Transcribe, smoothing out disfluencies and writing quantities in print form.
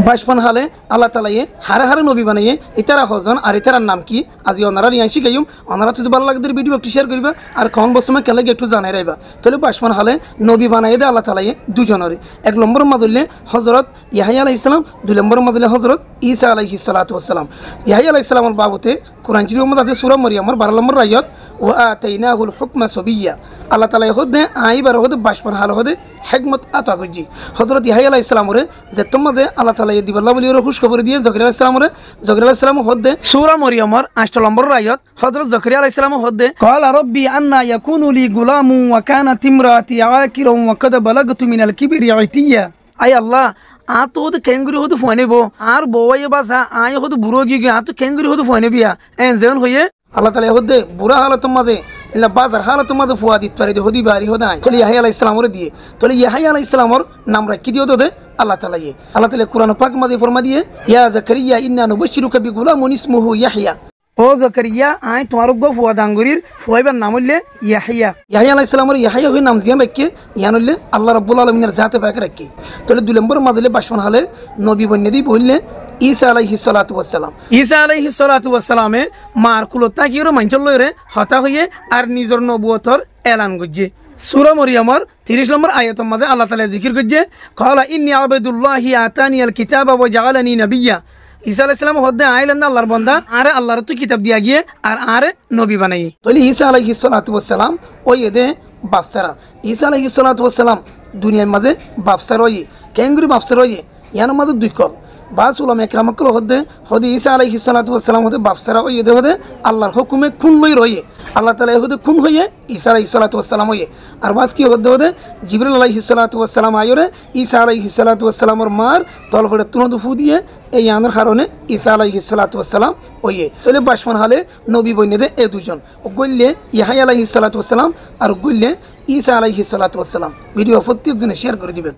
বাসপান হালে আল্লাহ তালাইয়ে হারে হারে নবী বানাইয়ে ইতারা হজন আর ইতারার নাম কি আজি ওনারা রিয়ান শিখাইম ওনারা যদি ভালো লাগদের ভিডিও একটু শেয়ার করিবা আর কখন বসময় কেলে একটু জানাই রাইবা তাহলে বাসপান হালে নবী বানাইয়ে দে আল্লাহ তালাইয়ে দুজনের এক নম্বর মাদুল্লে হজরত ইয়াহিয়া আলাইহিস সালাম দুই নম্বর মাদুল্লে হজরত ঈসা আলাইহিস সালাতু ওয়াস সালাম। ইয়াহিয়া আলাইহিস সালামের বাবতে কোরআন শরীফের মধ্যে আছে সূরা মরিয়মের 12 নম্বর আয়াত ওয়া আতাইনাহুল হুকমা সাবিয়্যা আল্লাহ তাআলা হদে আইবার হদে বাসপান হালে হদে হিকমত আতা করজি হজরত ইয়াহিয়া আলাইহিস সালামরে যে তোমাদের আল্লাহ তাআলা দিবাল্লাহ বলি খুশ খবর দিয়ে জকরিয়া আলাইহিস সালামরে জকরিয়া আলাইহিস সালাম হদে সূরা মরিয়মের 8 নম্বর আয়াত হযরত জকরিয়া আলাইহিস সালাম হদে ক্বালা রাব্বি আন্না ইয়াকুনু লি গুলামু ওয়া কানাত ইমরাতি আকিরান ওয়া কাদ বালাগতু মিনাল কিবরি ইতিয়া আয় আল্লাহ আ তো হদে কেঙ্গুরি হদে ফনেবো আর বওয়ে বাসা আয় হদে বুড়ো গিয়ে আ তো কেঙ্গুরি হদে ফনেবিয়া এন যেন হয়ে আল্লাহ তাআলা হদে বুড়া হালাত মাঝে ইল্লা বাজার হালাত মাঝে ফুয়া দিত পারে হদি বাড়ি হদায় তাহলে ইয়াহিয়া আলাইহিস সালামরে দিয়ে তাহলে ইয়াহিয়া আলাইহিস সালামর নাম রাখি দিও তো দে আল্লাহ তাআলা আল্লাহ তাআলা কোরআন পাক মাঝে ফরমা দিয়ে ইয়া যাকারিয়া ইন্না নুবাশশিরুকা বিগুলামিন ইসমুহু ইয়াহিয়া ও যাকারিয়া আই তোমার গো ফুয়া দাঙ্গুরির ফুয়াইবার নাম হইলে ইয়াহিয়া ইয়াহিয়া আলাইহিস সালামর ইয়াহিয়া হই নাম জিয়ান রাখি ইয়ান হইলে আল্লাহ রাব্বুল আলামিনের জাতে পাক রাখি তাহলে দুই নম্বর মাদলে বাসমান হালে নবী বন্যে দি বললে ঈসা আলাইহিস সালাতু ওয়াস সালাম ঈসা আলাইহিস সালাতু ওয়াস সালামে মার কুলতা কিরো মানচল লইরে হতা হইয়ে আর নিজর নবুয়তর এলান গজ্জে সূরা মরিয়মের 30 নম্বর আয়াতের মধ্যে আল্লাহ তাআলা জিকির করছে ক্বালা ইন্নী আবদুল্লাহি আতানিয়াল কিতাবা ওয়া জাআলানি নাবিয়্যা ঈসা আলাইহিস সালাম হদে আইলেন আল্লাহর বান্দা আরে আল্লাহর তো কিতাব দিয়া গিয়ে আর আরে নবী বানাই তাহলে ঈসা আলাইহিস সালাতু ওয়াস সালাম ওই এদে বাফসারা ঈসা আলাইহিস সালাতু ওয়াস সালাম দুনিয়ার মাঝে বাফসার ওই কেঙ্গুরি বাফসার ওই ইয়ার মধ্যে দুই কল বাস উলামা একরামকল হদে হদে ঈসা আলাইহিস সালাতু ওয়াস সালাম হদে বাফসারা ওই এদে হদে আল্লাহর হুকুমে খুন লই রয়ে আল্লাহ তাআলা হদে খুন হয়ে ঈসা আলাইহিস সালাতু ওয়াস সালাম হয়ে আর বাস কি হদে হদে জিবরিল আলাইহিস সালাতু ওয়াস সালাম আয়রে ঈসা আলাইহিস সালাতু ওয়াস সালামর মার তল ফড়ে তুনদু ফু দিয়ে এই আনার কারণে ঈসা আলাইহিস সালাতু ওয়াস সালাম হয়ে তাহলে বাসমান হালে নবী বন্যে দে এ দুজন গল্লে ইয়াহিয়া আলাইহিস সালাতু ওয়াস সালাম আর গল্লে ঈসা আলাইহিস সালাতু ওয়াস সালাম ভিডিও প্রত্যেকজনে শেয়ার করে দিবেন।